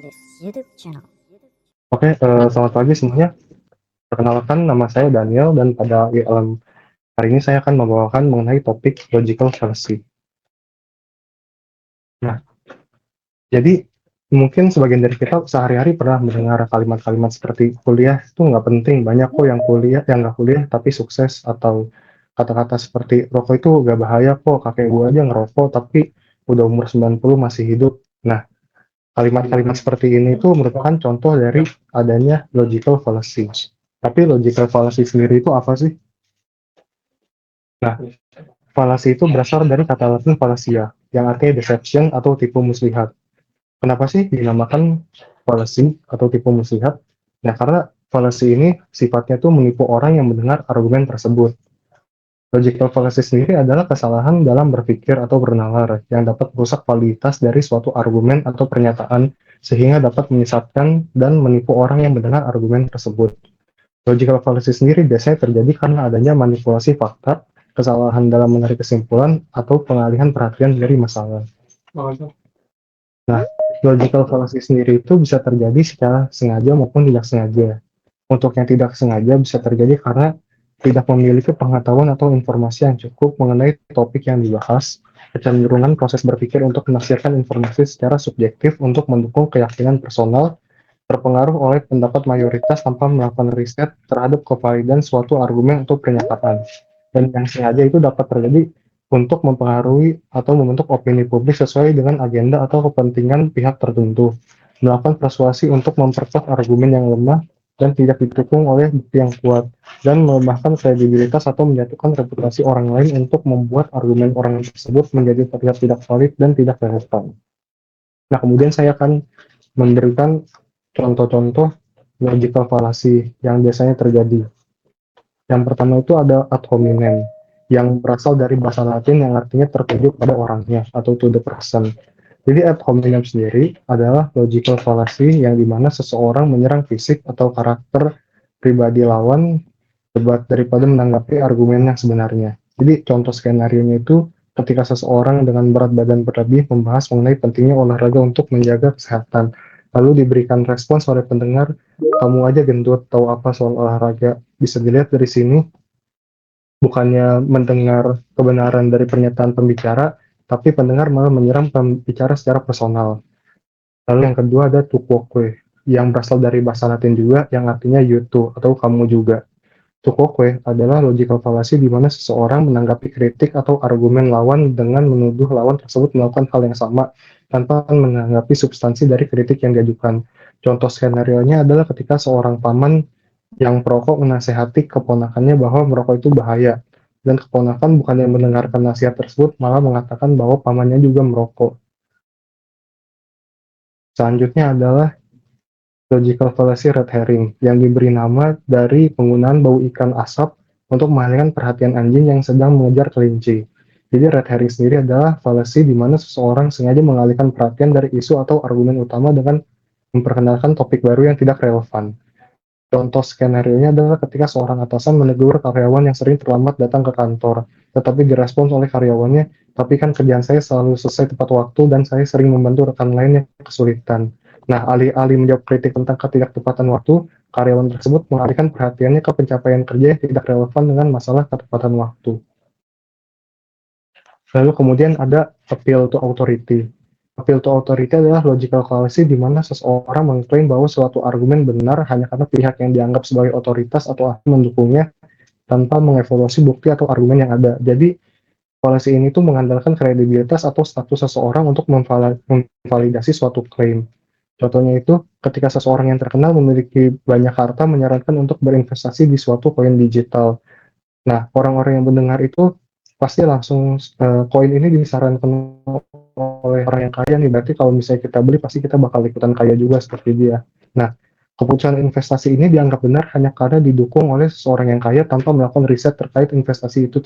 this YouTube channel. Oke, selamat pagi semuanya. Perkenalkan, nama saya Daniel dan pada hari ini saya akan membawakan mengenai topik logical fallacy. Nah, jadi mungkin sebagian dari kita sehari-hari pernah mendengar kalimat-kalimat seperti kuliah itu nggak penting, banyak kok yang kuliah, yang nggak kuliah tapi sukses, atau kata-kata seperti rokok itu nggak bahaya kok, kakek gua aja ngerokok tapi udah umur 90 masih hidup. Nah, kalimat-kalimat seperti ini itu merupakan contoh dari adanya logical fallacy. Tapi logical fallacy sendiri itu apa sih? Nah, fallacy itu berasal dari kata Latin fallacia, yang artinya deception atau tipu muslihat. Kenapa sih dinamakan fallacy atau tipu muslihat? Nah, karena fallacy ini sifatnya tuh menipu orang yang mendengar argumen tersebut. Logical fallacy sendiri adalah kesalahan dalam berpikir atau bernalar yang dapat merusak validitas dari suatu argumen atau pernyataan sehingga dapat menyesatkan dan menipu orang yang mendengar argumen tersebut. Logical fallacy sendiri biasanya terjadi karena adanya manipulasi fakta, kesalahan dalam menarik kesimpulan, atau pengalihan perhatian dari masalah. Nah, logical fallacy sendiri itu bisa terjadi secara sengaja maupun tidak sengaja. Untuk yang tidak sengaja bisa terjadi karena tidak memiliki pengetahuan atau informasi yang cukup mengenai topik yang dibahas, kecenderungan proses berpikir untuk menafsirkan informasi secara subjektif untuk mendukung keyakinan personal, terpengaruh oleh pendapat mayoritas tanpa melakukan riset terhadap kevalidan suatu argumen atau pernyataan. Dan yang sengaja itu dapat terjadi untuk mempengaruhi atau membentuk opini publik sesuai dengan agenda atau kepentingan pihak tertentu, melakukan persuasi untuk memperkuat argumen yang lemah dan tidak didukung oleh bukti yang kuat, dan melemahkan kredibilitas atau menjatuhkan reputasi orang lain untuk membuat argumen orang tersebut menjadi terlihat tidak valid dan tidak relevan. Nah, kemudian saya akan memberikan contoh-contoh logical fallacy yang biasanya terjadi. Yang pertama itu ada ad hominem, yang berasal dari bahasa Latin yang artinya tertuju pada orangnya atau to the person. Jadi ad hominem sendiri adalah logical fallacy yang dimana seseorang menyerang fisik atau karakter pribadi lawan debat daripada menanggapi argumen yang sebenarnya. Jadi contoh skenario-nya itu ketika seseorang dengan berat badan berlebih membahas mengenai pentingnya olahraga untuk menjaga kesehatan. Lalu diberikan respons oleh pendengar, kamu aja gendut, tahu apa soal olahraga. Bisa dilihat dari sini, bukannya mendengar kebenaran dari pernyataan pembicara, tapi pendengar malah menyerang pembicara secara personal. Lalu yang kedua ada tu quoque, yang berasal dari bahasa Latin juga, yang artinya you too, atau kamu juga. Tu quoque adalah logical fallacy di mana seseorang menanggapi kritik atau argumen lawan dengan menuduh lawan tersebut melakukan hal yang sama tanpa menanggapi substansi dari kritik yang diajukan. Contoh skenario-nya adalah ketika seorang paman yang perokok menasehati keponakannya bahwa merokok itu bahaya, dan keponakan bukannya mendengarkan nasihat tersebut malah mengatakan bahwa pamannya juga merokok. Selanjutnya adalah logical fallacy red herring, yang diberi nama dari penggunaan bau ikan asap untuk mengalihkan perhatian anjing yang sedang mengejar kelinci. Jadi red herring sendiri adalah fallacy di mana seseorang sengaja mengalihkan perhatian dari isu atau argumen utama dengan memperkenalkan topik baru yang tidak relevan. Contoh skenario-nya adalah ketika seorang atasan menegur karyawan yang sering terlambat datang ke kantor, tetapi direspons oleh karyawannya, tapi kan kerjaan saya selalu selesai tepat waktu dan saya sering membantu rekan lain yang kesulitan. Nah, alih-alih menjawab kritik tentang ketidaktepatan waktu, karyawan tersebut mengalihkan perhatiannya ke pencapaian kerja yang tidak relevan dengan masalah ketepatan waktu. Lalu kemudian ada appeal to authority. Appeal to authority adalah logical fallacy di mana seseorang mengklaim bahwa suatu argumen benar hanya karena pihak yang dianggap sebagai otoritas atau ahli mendukungnya tanpa mengevaluasi bukti atau argumen yang ada. Jadi, fallacy ini tuh mengandalkan kredibilitas atau status seseorang untuk memvalidasi suatu klaim. Contohnya itu, ketika seseorang yang terkenal memiliki banyak harta menyarankan untuk berinvestasi di suatu koin digital. Nah, orang-orang yang mendengar itu pasti langsung koin ini disarankan oleh orang yang kaya nih, berarti kalau misalnya kita beli pasti kita bakal ikutan kaya juga seperti dia. Nah, keputusan investasi ini dianggap benar hanya karena didukung oleh seseorang yang kaya tanpa melakukan riset terkait investasi itu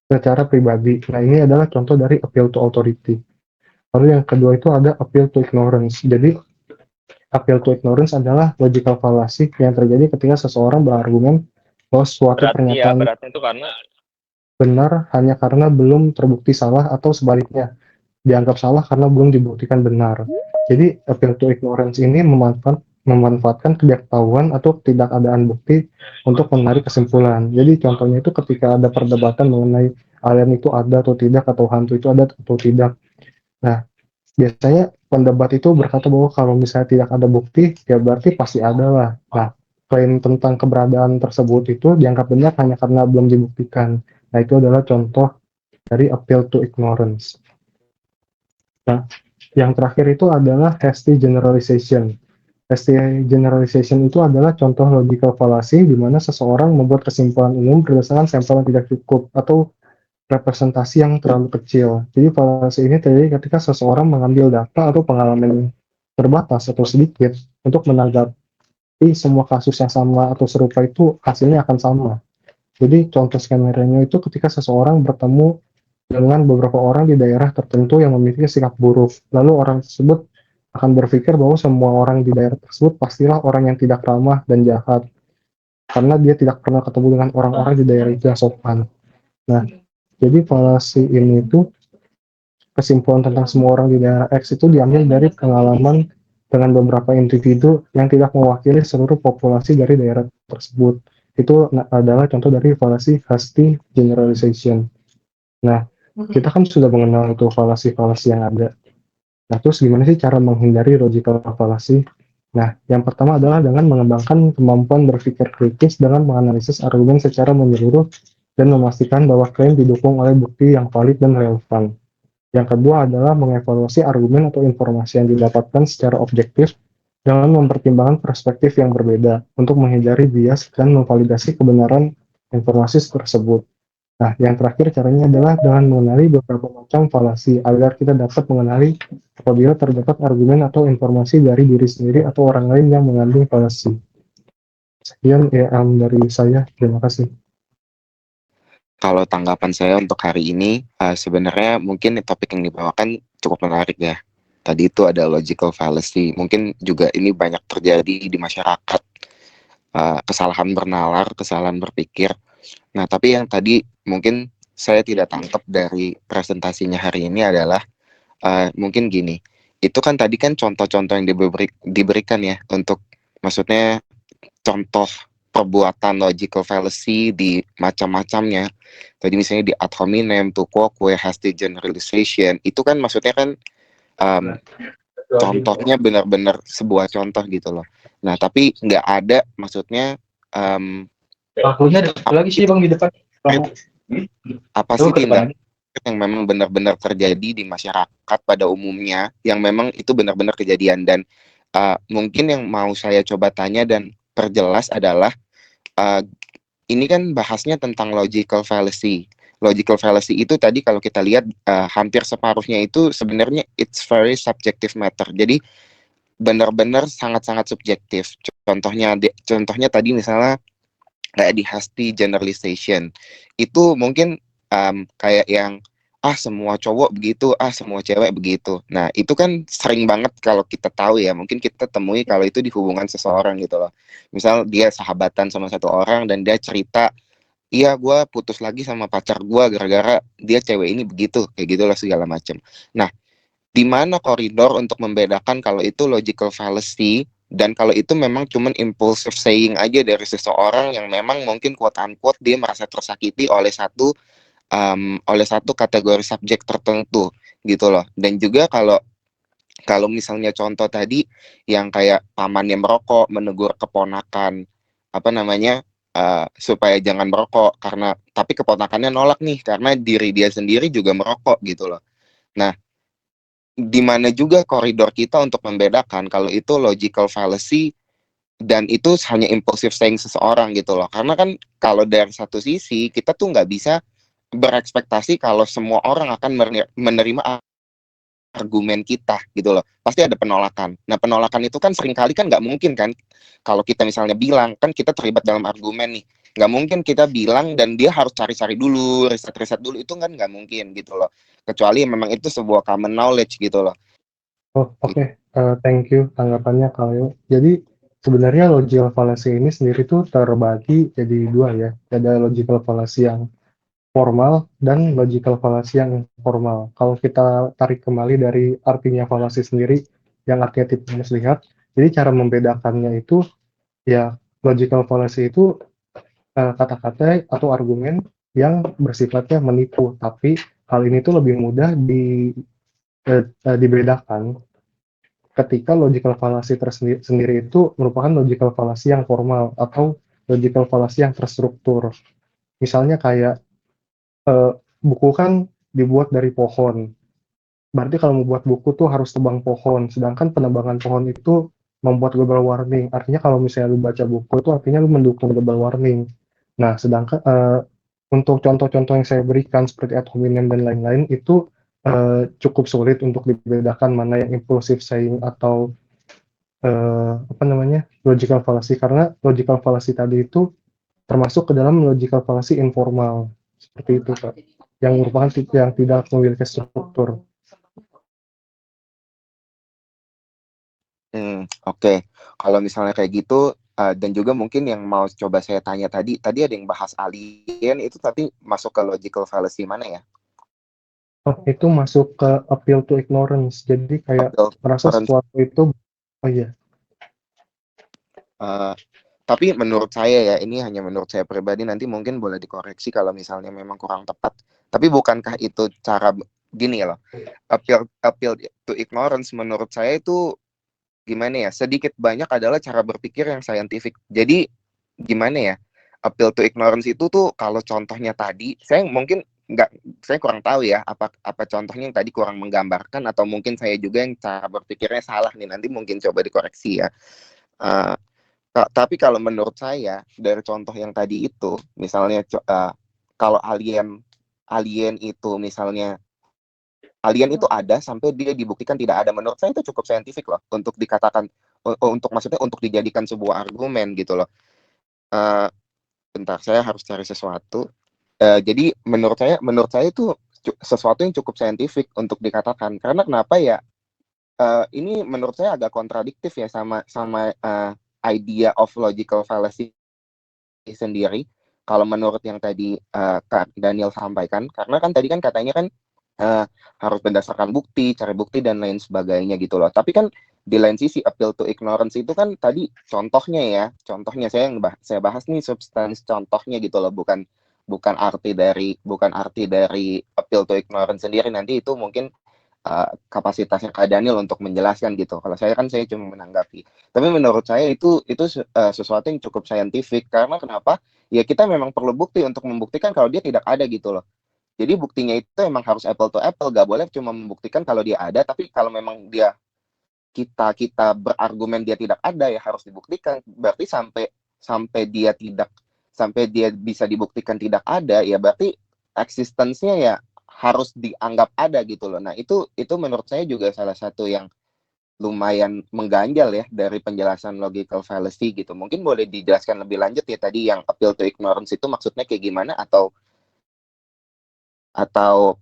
secara pribadi. Nah, ini adalah contoh dari appeal to authority. Lalu yang kedua itu ada appeal to ignorance. Jadi, appeal to ignorance adalah logical fallacy yang terjadi ketika seseorang berargumen bahwa suatu pernyataan beratnya itu karena benar hanya karena belum terbukti salah atau sebaliknya, dianggap salah karena belum dibuktikan benar. Jadi appeal to ignorance ini memanfaatkan ketidaktahuan atau ketidakadaan bukti untuk menarik kesimpulan. Jadi contohnya itu ketika ada perdebatan mengenai alien itu ada atau tidak, atau hantu itu ada atau tidak. Nah, biasanya pendebat itu berkata bahwa kalau misalnya tidak ada bukti, ya berarti pasti ada lah. Nah, klaim tentang keberadaan tersebut itu dianggap benar hanya karena belum dibuktikan. Nah, itu adalah contoh dari appeal to ignorance. Nah, yang terakhir itu adalah hasty generalization. Hasty generalization itu adalah contoh logical fallacy di mana seseorang membuat kesimpulan umum berdasarkan sampel yang tidak cukup atau representasi yang terlalu kecil. Jadi fallacy ini terjadi ketika seseorang mengambil data atau pengalaman terbatas atau sedikit untuk menanggapi semua kasus yang sama atau serupa itu hasilnya akan sama. Jadi contoh skenario itu ketika seseorang bertemu dengan beberapa orang di daerah tertentu yang memiliki sikap buruk. Lalu orang tersebut akan berpikir bahwa semua orang di daerah tersebut pastilah orang yang tidak ramah dan jahat. Karena dia tidak pernah ketemu dengan orang-orang di daerah itu yang sopan. Nah, jadi falasi ini itu kesimpulan tentang semua orang di daerah X itu diambil dari pengalaman dengan beberapa individu yang tidak mewakili seluruh populasi dari daerah tersebut. Itu adalah contoh dari falasi hasty generalization. Nah, kita kan sudah mengenal itu falasi-falasi yang ada. Nah, terus gimana sih cara menghindari logical fallacy? Nah, yang pertama adalah dengan mengembangkan kemampuan berpikir kritis dengan menganalisis argumen secara menyeluruh dan memastikan bahwa klaim didukung oleh bukti yang valid dan relevan. Yang kedua adalah mengevaluasi argumen atau informasi yang didapatkan secara objektif dengan mempertimbangkan perspektif yang berbeda untuk menghindari bias dan memvalidasi kebenaran informasi tersebut. Nah, yang terakhir caranya adalah dengan mengenali beberapa macam falasi agar kita dapat mengenali apabila terdapat argumen atau informasi dari diri sendiri atau orang lain yang mengandung falasi. Sekian ya dari saya. Terima kasih. Kalau tanggapan saya untuk hari ini, sebenarnya mungkin topik yang dibawakan cukup menarik ya. Tadi itu ada logical fallacy. Mungkin juga ini banyak terjadi di masyarakat. Kesalahan bernalar, kesalahan berpikir. Nah, tapi yang tadi mungkin saya tidak tangkap dari presentasinya hari ini adalah mungkin gini. Itu kan tadi kan contoh-contoh yang diberikan ya untuk maksudnya contoh perbuatan logical fallacy di macam-macamnya. Tadi misalnya di ad hominem, to quoque, hasty generalization, itu kan maksudnya kan um, contohnya benar-benar sebuah contoh gitu loh. Nah, tapi nggak ada maksudnya um, lagi sih bang di depan. apa sih tindak yang memang benar-benar terjadi di masyarakat pada umumnya, yang memang itu benar-benar kejadian. Dan mungkin yang mau saya coba tanya dan perjelas adalah uh, ini kan bahasnya tentang logical fallacy. Logical fallacy itu tadi kalau kita lihat hampir separuhnya itu sebenarnya it's very subjective matter. Jadi benar-benar sangat-sangat subjektif. Contohnya tadi misalnya kayak di hasty generalization itu mungkin kayak yang semua cowok begitu, semua cewek begitu. Nah, itu kan sering banget kalau kita tahu ya, mungkin kita temui kalau itu di hubungan seseorang gitu loh. Misal dia sahabatan sama satu orang dan dia cerita, iya gue putus lagi sama pacar gue gara-gara dia cewek ini begitu, kayak gitulah segala macam. Nah, di mana koridor untuk membedakan kalau itu logical fallacy dan kalau itu memang cuman impulsive saying aja dari seseorang yang memang mungkin quote unquote dia merasa tersakiti oleh satu kategori subjek tertentu gitu loh. Dan juga kalau kalau misalnya contoh tadi yang kayak paman yang merokok menegur keponakan apa namanya supaya jangan merokok karena tapi keponakannya nolak nih karena diri dia sendiri juga merokok gitu loh. Nah, di mana juga koridor kita untuk membedakan kalau itu logical fallacy dan itu hanya impulsive saying seseorang gitu loh. Karena kan kalau dari satu sisi kita tuh nggak bisa berekspektasi kalau semua orang akan menerima argumen kita gitu loh. Pasti ada penolakan. Nah, penolakan itu kan seringkali kan nggak mungkin kan. Kalau kita misalnya bilang, kan kita terlibat dalam argumen nih. Nggak mungkin kita bilang dan dia harus cari-cari dulu, riset-riset dulu. Itu kan nggak mungkin gitu loh. Kecuali memang itu sebuah common knowledge gitu loh. Oh, oke. Thank you tanggapannya Kaleo. Jadi sebenarnya logical fallacy ini sendiri tuh terbagi jadi dua ya. Ada logical fallacy yang formal dan logical fallacy yang informal. Kalau kita tarik kembali dari artinya fallacy sendiri, yang artinya tipu muslihat. Jadi cara membedakannya itu ya logical fallacy itu kata-kata atau argumen yang bersifatnya menipu, tapi hal ini tuh lebih mudah dibedakan ketika logical fallacy tersendiri itu merupakan logical fallacy yang formal atau logical fallacy yang terstruktur. Misalnya kayak buku kan dibuat dari pohon. Berarti kalau membuat buku tuh harus tebang pohon, sedangkan penebangan pohon itu membuat global warming. Artinya kalau misalnya lu baca buku itu artinya lu mendukung global warming. Nah, sedangkan untuk contoh-contoh yang saya berikan seperti ad hominem dan lain-lain itu cukup sulit untuk dibedakan mana yang impulsive saying atau apa namanya logical fallacy, karena logical fallacy tadi itu termasuk ke dalam logical fallacy informal seperti itu, Kak, yang merupakan yang tidak memiliki struktur. Oke. Kalau misalnya kayak gitu, dan juga mungkin yang mau coba saya tanya tadi ada yang bahas alien itu tapi masuk ke logical fallacy mana ya? Oh, itu masuk ke appeal to ignorance. Jadi kayak Appeal to merasa ignorance. sesuatu itu, oh iya, Eh, tapi menurut saya ya, ini hanya menurut saya pribadi, nanti mungkin boleh dikoreksi kalau misalnya memang kurang tepat. Tapi bukankah itu cara gini loh? Appeal to ignorance menurut saya itu gimana ya? Sedikit banyak adalah cara berpikir yang saintifik. Jadi gimana ya? Appeal to ignorance itu tuh kalau contohnya tadi, saya mungkin nggak, saya kurang tahu ya apa apa contohnya yang tadi kurang menggambarkan, atau mungkin saya juga yang cara berpikirnya salah nih. Nanti mungkin coba dikoreksi ya. Uh, tapi kalau menurut saya dari contoh yang tadi itu, misalnya kalau alien alien itu misalnya alien itu ada sampai dia dibuktikan tidak ada, menurut saya itu cukup saintifik loh untuk dikatakan, untuk maksudnya untuk dijadikan sebuah argumen gitu loh. Eh, Bentar, saya harus cari sesuatu. Jadi menurut saya itu sesuatu yang cukup saintifik untuk dikatakan, karena kenapa ya, ini menurut saya agak kontradiktif ya sama sama idea of logical fallacy sendiri. Kalau menurut yang tadi Kak Daniel sampaikan, karena kan tadi kan katanya kan uh, harus berdasarkan bukti, cari bukti dan lain sebagainya gitu loh. Tapi kan di lain sisi appeal to ignorance itu kan tadi contohnya ya, contohnya saya bahas nih substance contohnya gitu loh, bukan bukan arti dari appeal to ignorance sendiri. Nanti itu mungkin kapasitasnya Kak Daniel untuk menjelaskan gitu. Kalau saya cuma menanggapi. Tapi menurut saya itu sesuatu yang cukup saintifik, karena kenapa? Ya kita memang perlu bukti untuk membuktikan kalau dia tidak ada gitu loh. Jadi buktinya itu emang harus apple to apple, gak boleh cuma membuktikan kalau dia ada, tapi kalau memang kita kita berargumen dia tidak ada, ya harus dibuktikan. Berarti sampai sampai dia tidak sampai dia bisa dibuktikan tidak ada, ya berarti eksistensinya ya harus dianggap ada gitu loh. Nah, itu menurut saya juga salah satu yang lumayan mengganjal ya dari penjelasan logical fallacy gitu. Mungkin boleh dijelaskan lebih lanjut ya tadi yang appeal to ignorance itu maksudnya kayak gimana, atau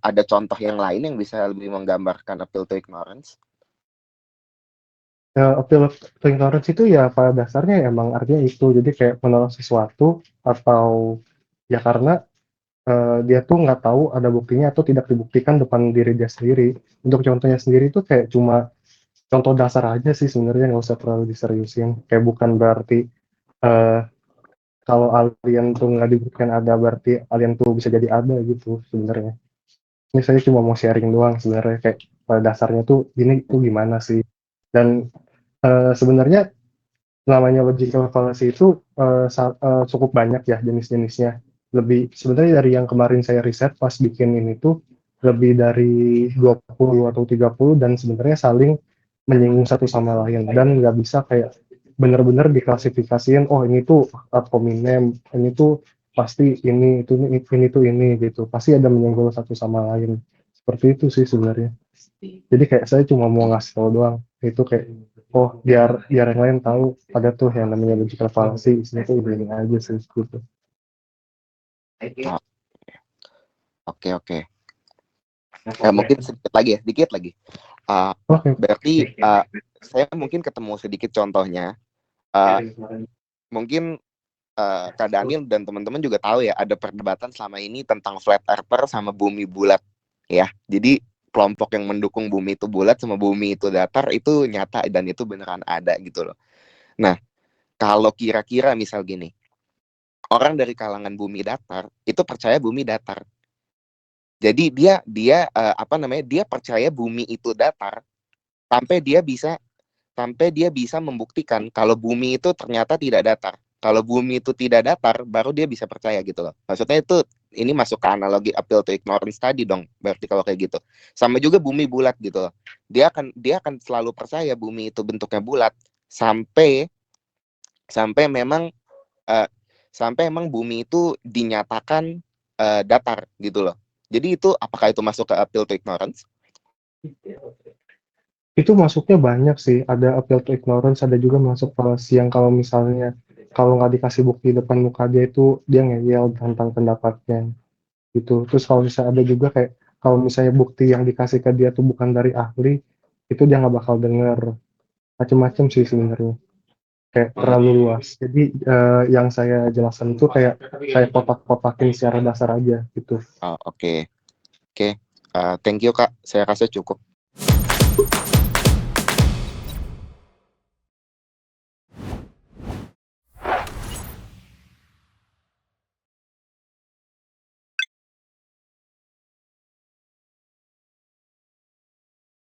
ada contoh yang lain yang bisa lebih menggambarkan appeal to ignorance? appeal to ignorance itu ya pada dasarnya emang artinya itu. Jadi kayak menolak sesuatu atau ya karena dia tuh nggak tahu ada buktinya atau tidak dibuktikan depan diri dia sendiri. Untuk contohnya sendiri itu kayak cuma contoh dasar aja sih sebenarnya, nggak usah terlalu diseriusin. Kayak bukan berarti eh, kalau alien tuh nggak dibuktikan ada berarti alien tuh bisa jadi ada gitu sebenarnya. Ini saya cuma mau sharing doang sebenarnya, kayak pada dasarnya tuh ini tuh gimana sih. Dan sebenarnya namanya logical fallacy itu cukup banyak ya jenis-jenisnya. Lebih sebenarnya dari yang kemarin saya riset pas bikin ini tuh lebih dari 20 atau 30, dan sebenarnya saling menyinggung satu sama lain dan nggak bisa kayak benar-benar diklasifikasiin, oh ini tuh ad hominem, ini tuh pasti ini tuh ini gitu. Pasti ada menyinggung satu sama lain. Seperti itu sih sebenarnya. Jadi kayak saya cuma mau ngasih tahu doang. Itu kayak oh biar biar yang lain tahu ada tuh yang namanya logical fallacy. Isinya tuh ini aja sih gitu. Oh, oke oke. Mungkin sedikit lagi ya, dikit lagi. Uh, Oke. Berarti saya mungkin ketemu sedikit contohnya. Mungkin Kak Daniel dan teman-teman juga tahu ya, ada perdebatan selama ini tentang flat earther sama bumi bulat ya. Jadi kelompok yang mendukung bumi itu bulat sama bumi itu datar itu nyata dan itu beneran ada gitu loh. Nah, kalau kira-kira misal gini, orang dari kalangan bumi datar itu percaya bumi datar. Jadi dia dia apa namanya? Dia percaya bumi itu datar sampai dia bisa membuktikan kalau bumi itu ternyata tidak datar. Kalau bumi itu tidak datar, baru dia bisa percaya gitu loh. Maksudnya itu ini masuk ke analogi appeal to ignorance tadi dong. Berarti kalau kayak gitu. Sama juga bumi bulat gitu loh. Dia akan selalu percaya bumi itu bentuknya bulat sampai sampai memang eh, sampai emang bumi itu dinyatakan datar gitu loh. Jadi itu apakah itu masuk ke appeal to ignorance? Itu masuknya banyak sih, ada appeal to ignorance, ada juga masuk fallacy yang kalau misalnya kalau nggak dikasih bukti depan muka dia itu dia ngeyel tentang pendapatnya gitu. Terus kalau misalnya ada juga kayak kalau misalnya bukti yang dikasih ke dia tuh bukan dari ahli, itu dia nggak bakal denger. Macem-macem sih sebenarnya, kayak Hmm. terlalu luas. Jadi yang saya jelaskan itu kayak saya kotak-kotakin secara dasar aja gitu. Oh, oke. Oke. Thank you Kak. Saya rasa cukup.